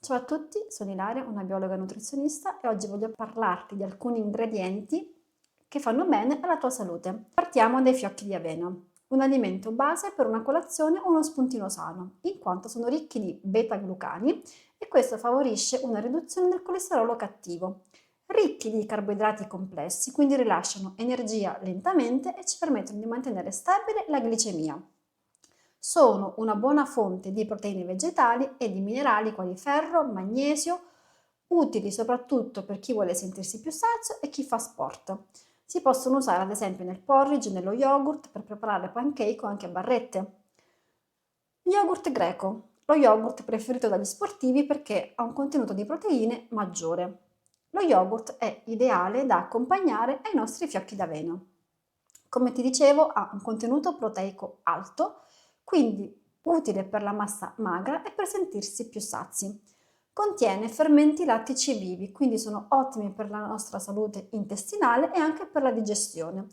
Ciao a tutti, sono Ilaria, una biologa nutrizionista e oggi voglio parlarti di alcuni ingredienti che fanno bene alla tua salute. Partiamo dai fiocchi di avena, un alimento base per una colazione o uno spuntino sano, in quanto sono ricchi di beta-glucani e questo favorisce una riduzione del colesterolo cattivo. Ricchi di carboidrati complessi, quindi rilasciano energia lentamente e ci permettono di mantenere stabile la glicemia. Sono una buona fonte di proteine vegetali e di minerali quali ferro, magnesio, utili soprattutto per chi vuole sentirsi più sazio e chi fa sport. Si possono usare ad esempio nel porridge, nello yogurt per preparare pancake o anche barrette. Yogurt greco, lo yogurt preferito dagli sportivi perché ha un contenuto di proteine maggiore. Lo yogurt è ideale da accompagnare ai nostri fiocchi d'avena. Come ti dicevo, ha un contenuto proteico alto, quindi utile per la massa magra e per sentirsi più sazi. Contiene fermenti lattici vivi, quindi sono ottimi per la nostra salute intestinale e anche per la digestione.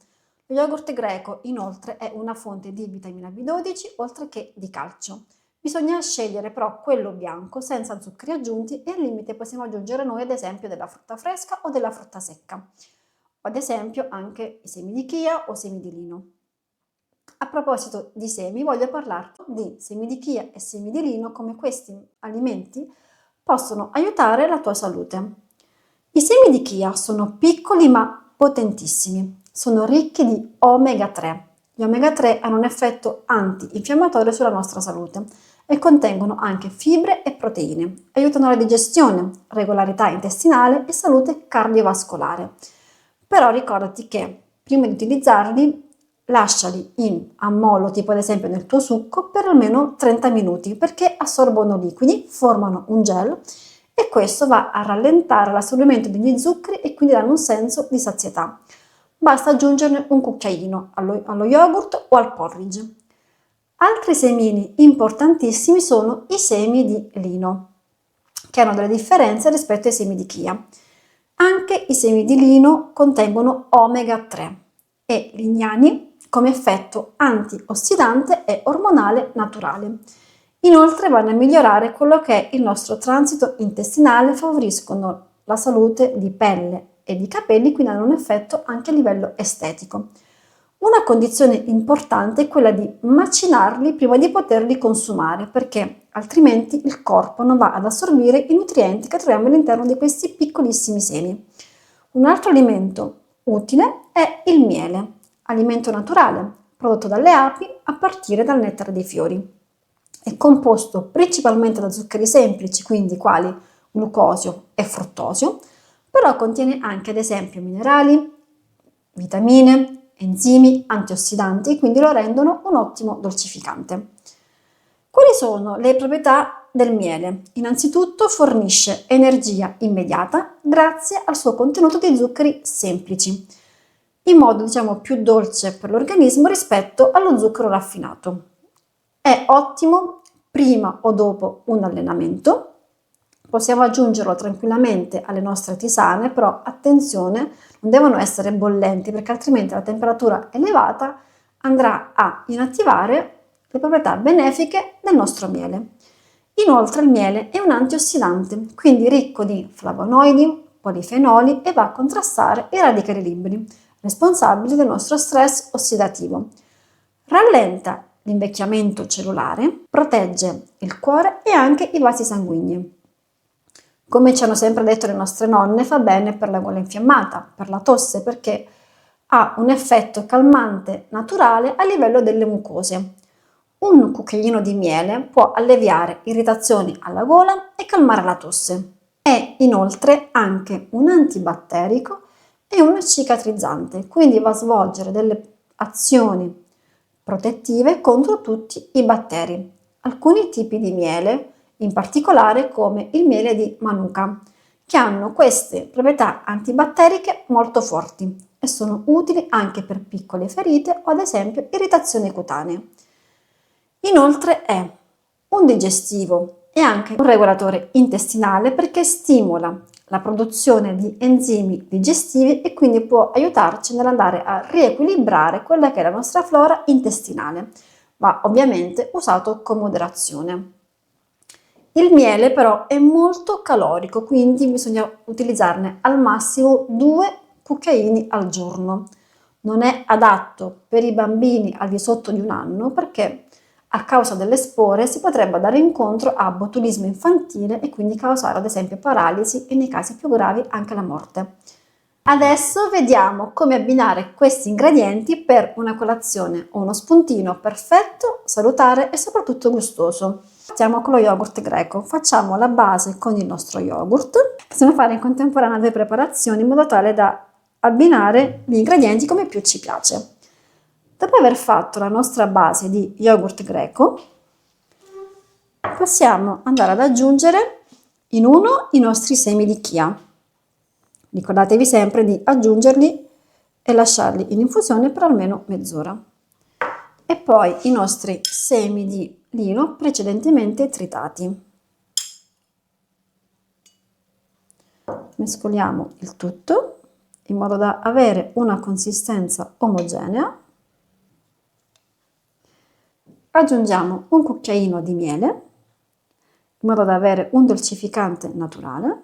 Lo yogurt greco inoltre è una fonte di vitamina B12 oltre che di calcio. Bisogna scegliere però quello bianco senza zuccheri aggiunti e al limite possiamo aggiungere noi ad esempio della frutta fresca o della frutta secca. Ad esempio anche i semi di chia o semi di lino. A proposito di semi, voglio parlarti di semi di chia e semi di lino, come questi alimenti possono aiutare la tua salute. I semi di chia sono piccoli ma potentissimi, sono ricchi di omega 3. Gli omega 3 hanno un effetto antinfiammatorio sulla nostra salute e contengono anche fibre e proteine, aiutano la digestione, regolarità intestinale e salute cardiovascolare. Però ricordati che prima di utilizzarli lasciali in ammollo, tipo ad esempio nel tuo succo, per almeno 30 minuti perché assorbono liquidi, formano un gel e questo va a rallentare l'assorbimento degli zuccheri e quindi danno un senso di sazietà. Basta aggiungerne un cucchiaino allo yogurt o al porridge. Altri semini importantissimi sono i semi di lino, che hanno delle differenze rispetto ai semi di chia. Anche i semi di lino contengono omega 3 e lignani come effetto antiossidante e ormonale naturale. Inoltre vanno a migliorare quello che è il nostro transito intestinale, favoriscono la salute di pelle e di capelli, quindi hanno un effetto anche a livello estetico. Una condizione importante è quella di macinarli prima di poterli consumare, perché altrimenti il corpo non va ad assorbire i nutrienti che troviamo all'interno di questi piccolissimi semi. Un altro alimento utile è il miele, alimento naturale, prodotto dalle api a partire dal nettare dei fiori. È composto principalmente da zuccheri semplici, quindi quali glucosio e fruttosio, però contiene anche ad esempio minerali, vitamine, enzimi, antiossidanti, quindi lo rendono un ottimo dolcificante. Quali sono le proprietà del miele? Innanzitutto fornisce energia immediata grazie al suo contenuto di zuccheri semplici, in modo più dolce per l'organismo rispetto allo zucchero raffinato. È ottimo prima o dopo un allenamento. Possiamo aggiungerlo tranquillamente alle nostre tisane, però attenzione, non devono essere bollenti perché altrimenti la temperatura elevata andrà a inattivare le proprietà benefiche del nostro miele. Inoltre il miele è un antiossidante, quindi ricco di flavonoidi, polifenoli e va a contrastare i radicali liberi, responsabili del nostro stress ossidativo. Rallenta l'invecchiamento cellulare, protegge il cuore e anche i vasi sanguigni. Come ci hanno sempre detto le nostre nonne, fa bene per la gola infiammata, per la tosse, perché ha un effetto calmante naturale a livello delle mucose. Un cucchiaino di miele può alleviare irritazioni alla gola e calmare la tosse. È inoltre anche un antibatterico e un cicatrizzante, quindi va a svolgere delle azioni protettive contro tutti i batteri. Alcuni tipi di miele, in particolare come il miele di Manuka, che hanno queste proprietà antibatteriche molto forti e sono utili anche per piccole ferite o ad esempio irritazioni cutanee. Inoltre è un digestivo e anche un regolatore intestinale perché stimola la produzione di enzimi digestivi e quindi può aiutarci nell'andare a riequilibrare quella che è la nostra flora intestinale, ma ovviamente usato con moderazione. Il miele però è molto calorico, quindi bisogna utilizzarne al massimo 2 cucchiaini al giorno. Non è adatto per i bambini al di sotto di 1 anno perché a causa delle spore si potrebbe andare incontro a botulismo infantile e quindi causare ad esempio paralisi e nei casi più gravi anche la morte. Adesso vediamo come abbinare questi ingredienti per una colazione o uno spuntino perfetto, salutare e soprattutto gustoso. Partiamo con lo yogurt greco. Facciamo la base con il nostro yogurt. Possiamo fare in contemporanea 2 preparazioni in modo tale da abbinare gli ingredienti come più ci piace. Dopo aver fatto la nostra base di yogurt greco, possiamo andare ad aggiungere in uno i nostri semi di chia. Ricordatevi sempre di aggiungerli e lasciarli in infusione per almeno mezz'ora. E poi i nostri semi di lino precedentemente tritati. Mescoliamo il tutto in modo da avere una consistenza omogenea. Aggiungiamo un cucchiaino di miele in modo da avere un dolcificante naturale.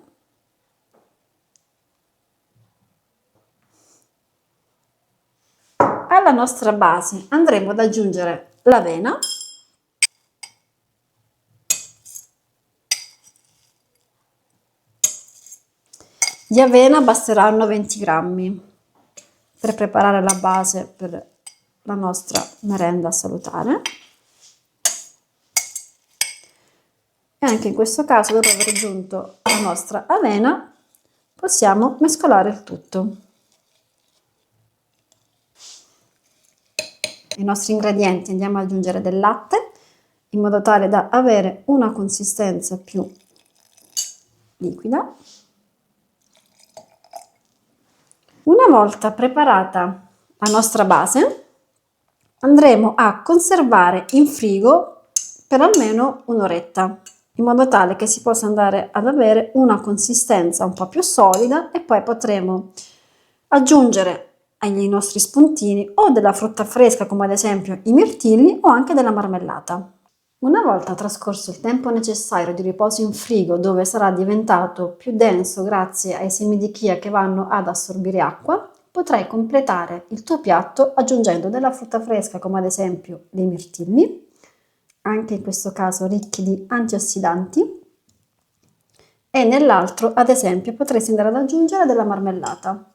Alla nostra base andremo ad aggiungere l'avena, di avena basteranno 20 grammi per preparare la base per la nostra merenda salutare. E anche in questo caso, dopo aver aggiunto la nostra avena, possiamo mescolare il tutto. I nostri ingredienti andiamo ad aggiungere del latte in modo tale da avere una consistenza più liquida. Una volta preparata la nostra base, andremo a conservare in frigo per almeno un'oretta, in modo tale che si possa andare ad avere una consistenza un po' più solida e poi potremo aggiungere ai nostri spuntini o della frutta fresca come ad esempio i mirtilli o anche della marmellata. Una volta trascorso il tempo necessario di riposo in frigo, dove sarà diventato più denso grazie ai semi di chia che vanno ad assorbire acqua, potrai completare il tuo piatto aggiungendo della frutta fresca come ad esempio dei mirtilli, anche in questo caso ricchi di antiossidanti, e nell'altro ad esempio potresti andare ad aggiungere della marmellata.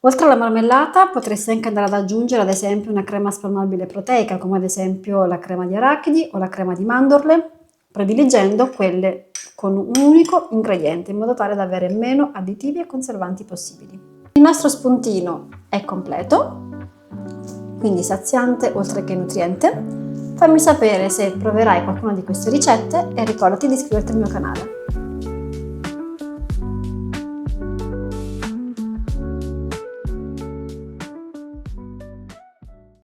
Oltre alla marmellata potresti anche andare ad aggiungere ad esempio una crema spalmabile proteica come ad esempio la crema di arachidi o la crema di mandorle, prediligendo quelle con un unico ingrediente in modo tale da avere meno additivi e conservanti possibili. Il nostro spuntino è completo, quindi saziante oltre che nutriente. Fammi sapere se proverai qualcuna di queste ricette e ricordati di iscriverti al mio canale.